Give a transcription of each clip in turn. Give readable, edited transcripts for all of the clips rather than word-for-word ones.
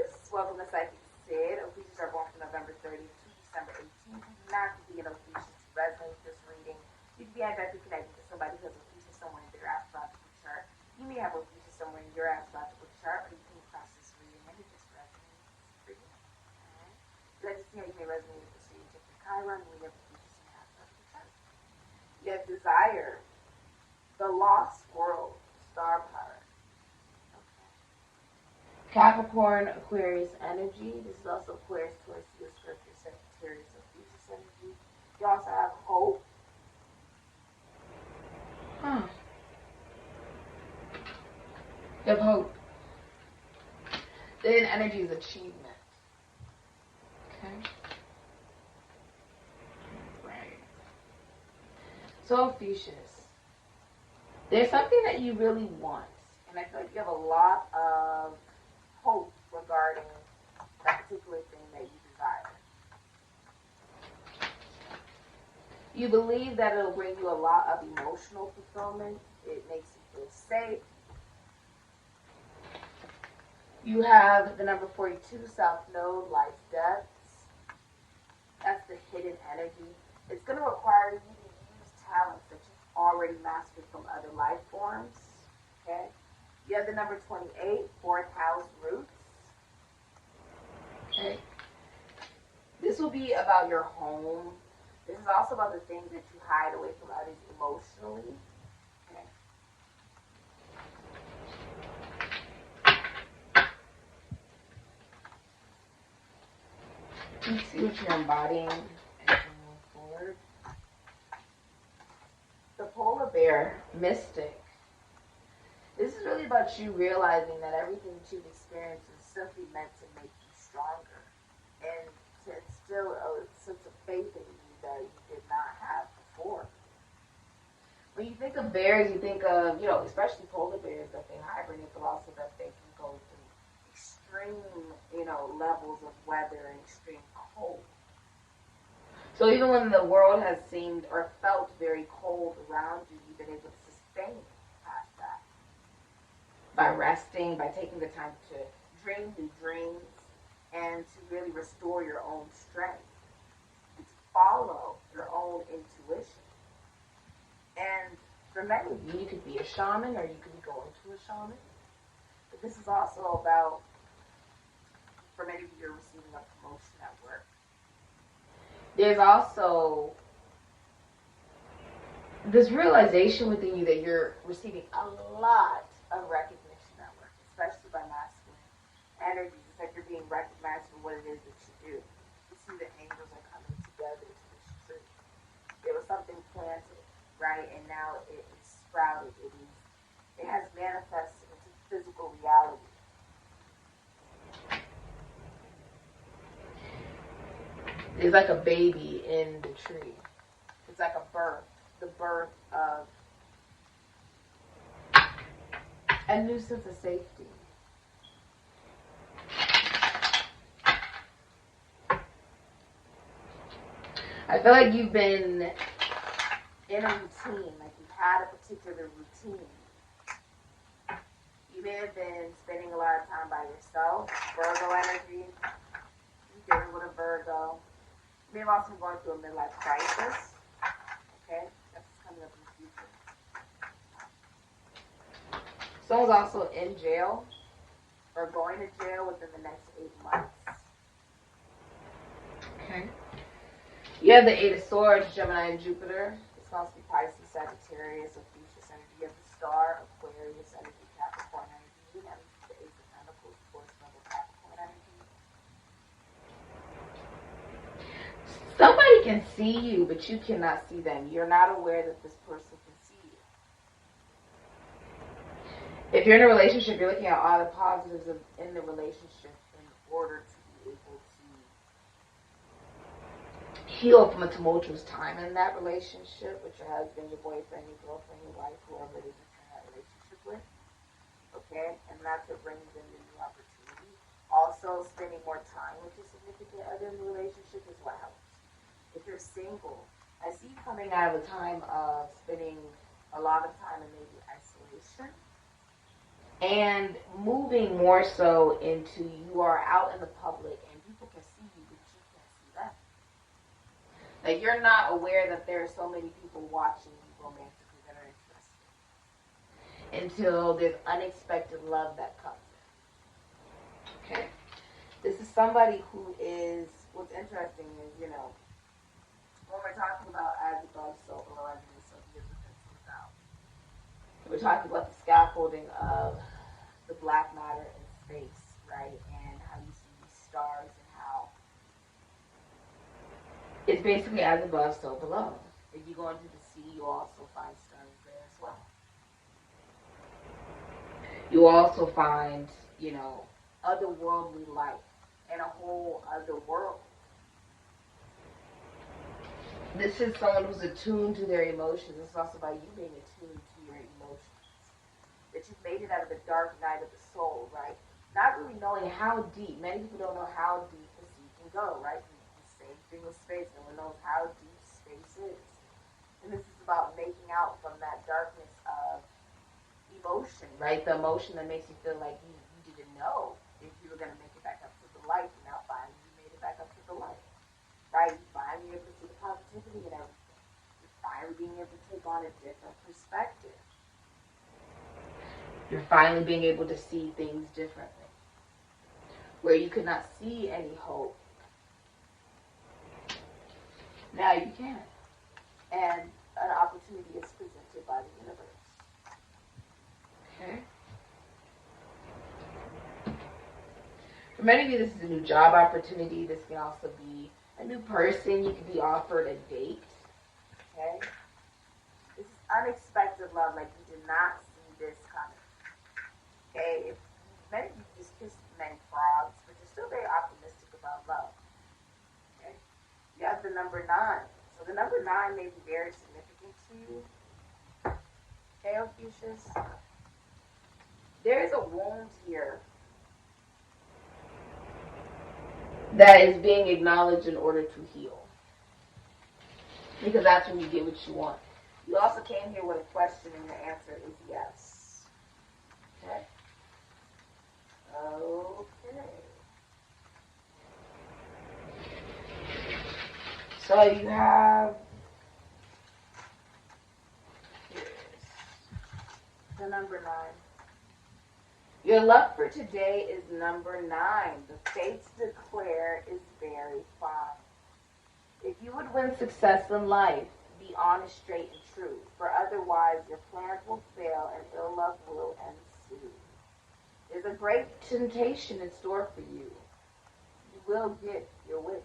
Ophiuchus, welcome to Sikiksyd. Ophiuchus are born from November 30th to December 18th. You do not be an Ophiuchus to resonate with this reading. You can be directly connected to somebody who has Ophiuchus somewhere in their astrological chart. You may have Ophiuchus somewhere in your astrological chart, but you can cross this reading and it just resonates for you. Alright? Let's see how you may resonate with this reading. Check your Chiron and we have Ophiuchus in your astrological chart. You have desire, the lost world, star power. Capricorn, Aquarius energy. This is also Aquarius, Taurus, Leo, Scorpio, Sagittarius, Ophiuchus energy. You also have hope. You have hope. Then energy is achievement. Okay. Right. So Ophiuchus, there's something that you really want, and I feel like you have a lot of hope regarding that particular thing that you desire. You believe that it'll bring you a lot of emotional fulfillment. It makes you feel safe. You have the number 42, South Node, Life's Depths. That's the hidden energy. It's going to require you to use talents that you've already mastered from other life forms. Okay? You have the number 28, fourth house, roots. Okay. This will be about your home. This is also about the things that you hide away from others emotionally. Okay. You see what you're embodying as you move forward. The polar bear, mystic. This is really about you realizing that everything that you've experienced is simply meant to make you stronger and to instill a sense of faith in you that you did not have before. When you think of bears, you think of, especially polar bears, that they hibernate, but also that they can go through extreme, levels of weather and extreme cold. So even when the world has seemed or felt very cold around you, you've been able to sustain past that. By resting, by taking the time to dream new dreams, and to really restore your own strength, and to follow your own intuition. And for many of you, you could be a shaman, or you could be going to a shaman. But this is also about, for many of you, you're receiving a promotion at work. There's also this realization within you that you're receiving a lot of recognition at work, especially by masculine energies. It's like you're being recognized for what it is that you do. You see the angels are coming together to this tree. There was something planted, right? And now it is sprouted. It has manifested into physical reality. It's like a baby in the tree. It's like a birth. The birth of a new sense of safety. I feel like you've been in a routine, like you've had a particular routine. You may have been spending a lot of time by yourself. Virgo energy. You dealing with a Virgo. You may have also been going through a midlife crisis. Okay? That's coming up in the future. Someone's also in jail or going to jail within the next 8 months. Okay. You have the Eight of Swords, Gemini and Jupiter. It's going to be Pisces, Sagittarius, Ophiuchus energy. You have the Star, Aquarius energy, Capricorn energy, and the Ace of Pentacles, Taurus, Mambo, Capricorn energy. Somebody can see you, but you cannot see them. You're not aware that this person can see you. If you're in a relationship, you're looking at all the positives in the relationship in order to be able to heal from a tumultuous time in that relationship with your husband, your boyfriend, your girlfriend, your wife, whoever it is that you're in that relationship with. Okay? And that's what brings in the new opportunity. Also, spending more time with your significant other in the relationship is what helps. If you're single, I see you coming out of a time of spending a lot of time in maybe isolation. And moving more so into you are out in the public and people can see you, but you can't see them. Like you're not aware that there are so many people watching you romantically that are interested until there's unexpected love that comes in. Okay? This is somebody who is, what's interesting is, you know, when we're talking about as above, so below, as it is, so he is within, so without. We're talking about the scaffolding of the black matter in space, right? And how you see these stars and how it's basically as above, so below. If you go into the sea, you also find stars there as well. You also find, you know, otherworldly life in a whole other world. This is someone who's attuned to their emotions. It's also about you being attuned to your emotions. That you've made it out of the dark night of the soul, right? Not really knowing how deep. Many people don't know how deep the sea can go, right? The same thing with space. No one knows how deep space is. And this is about making out from that darkness of emotion, right? The emotion that makes you feel like you didn't know if you were going to make it back up to the light. And now finally you made it back up to the light, right? You finally able to see the positivity in everything. You're finally being able to take on a different perspective. You're finally being able to see things differently. Where you could not see any hope, now you can. And an opportunity is presented by the universe. Okay? For many of you, this is a new job opportunity. This can also be a new person. You could be offered a date. Okay? This is unexpected love, like you did not see this coming. Okay? Many of you just kissed many frogs, but you're still very optimistic about love. Okay? You have the number 9. So the number 9 may be very significant to you. Okay, Ophiuchus? There is a wound here that is being acknowledged in order to heal. Because that's when you get what you want. You also came here with a question and the answer is yes. Okay? Okay. So you have the number 9. Your luck for today is number 9. The fates declare is very fine. If you would win success in life, be honest, straight, and true. For otherwise, your plans will fail and ill luck will ensue. There's a great temptation in store for you. You will get your wish.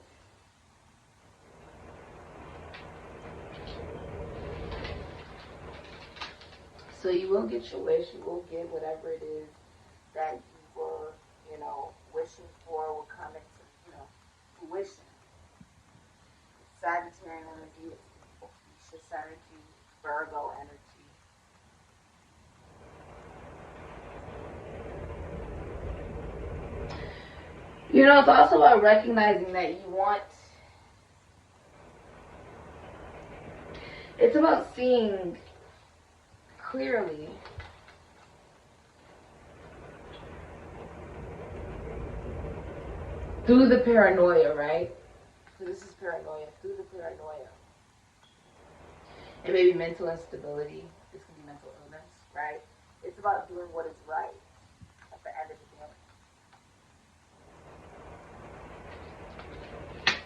So you will get your wish. You will get whatever it is that you were, wishing for will come into, fruition. Sagittarian energy, Ophiuchus energy, Virgo energy. It's also about recognizing that you want. It's about seeing clearly through the paranoia, right? So this is paranoia, through the paranoia. It may be mental instability. This can be mental illness, right? It's about doing what is right at the end of the day.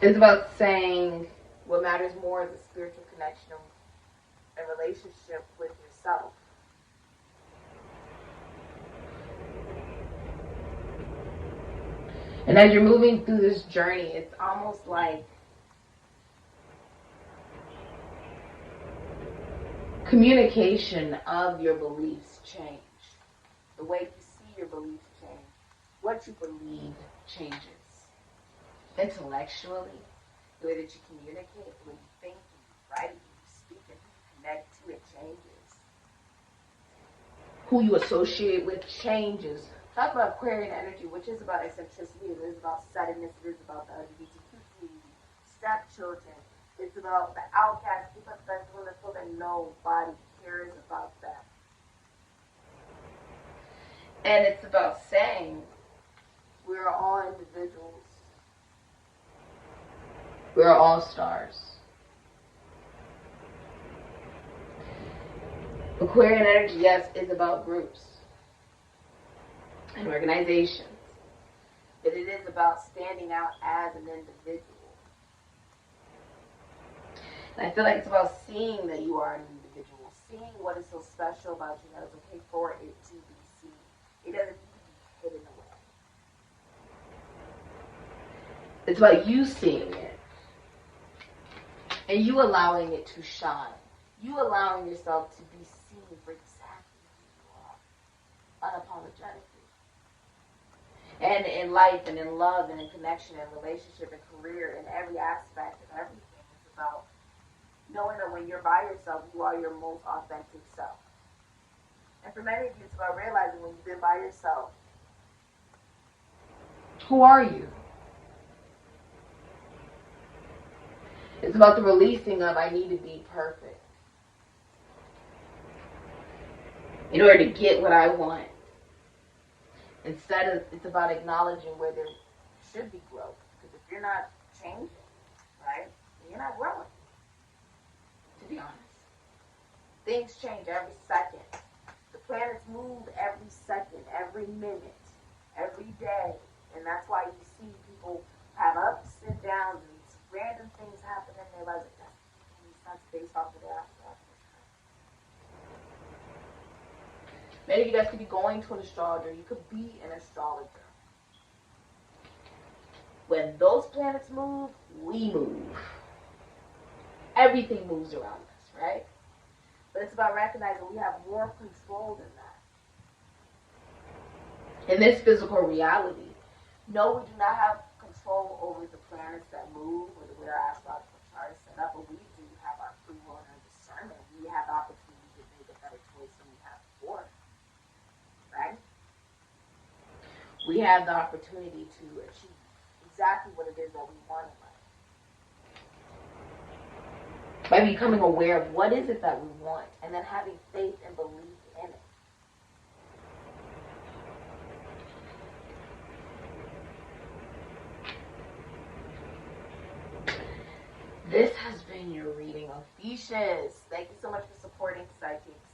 It's about saying what matters more is a spiritual connection and relationship with yourself. And as you're moving through this journey, it's almost like communication of your beliefs change. The way you see your beliefs change. What you believe changes. Intellectually, the way that you communicate, the way you think, you write, you speak, and who you connect to, it changes. Who you associate with changes. Talk about Aquarian energy, which is about eccentricity, it is about suddenness, it is about the LGBTQ community, stepchildren, it's about the outcast, people that feel that nobody cares about them. And it's about saying we're all individuals. We're all stars. Aquarian energy, yes, is about groups and organizations. But it is about standing out as an individual. And I feel like it's about seeing that you are an individual, seeing what is so special about you that it's okay for it to be seen. It doesn't need to be hidden away. It's about you seeing it and you allowing it to shine. You allowing yourself to be seen for exactly who you are, unapologetically. And in life and in love and in connection and relationship and career and every aspect of everything, it's about knowing that when you're by yourself, you are your most authentic self. And for many of you, it's about realizing when you've been by yourself, who are you? It's about the releasing of I need to be perfect in order to get what I want. Instead of, it's about acknowledging where there should be growth. Because if you're not changing, right, you're not growing. To be honest. Things change every second. The planets move every second, every minute, every day. And that's why you see people have ups and downs and random things happen in their lives. It doesn't make any sense based off of their astrology. Many of you guys could be going to an astrologer. You could be an astrologer. When those planets move, we move. Everything moves around us, right? But it's about recognizing we have more control than that. In this physical reality, no, we do not have control over the planets that move or the way our astrological chart is set up, but we do have our free will and our discernment. We have the opportunity to make a better choice than we have before. Right? We have the opportunity to achieve exactly what it is that we want in life. By becoming aware of what is it that we want and then having faith and belief in it. This has been your reading, Ophiuchus. Thank you so much for supporting Psychics.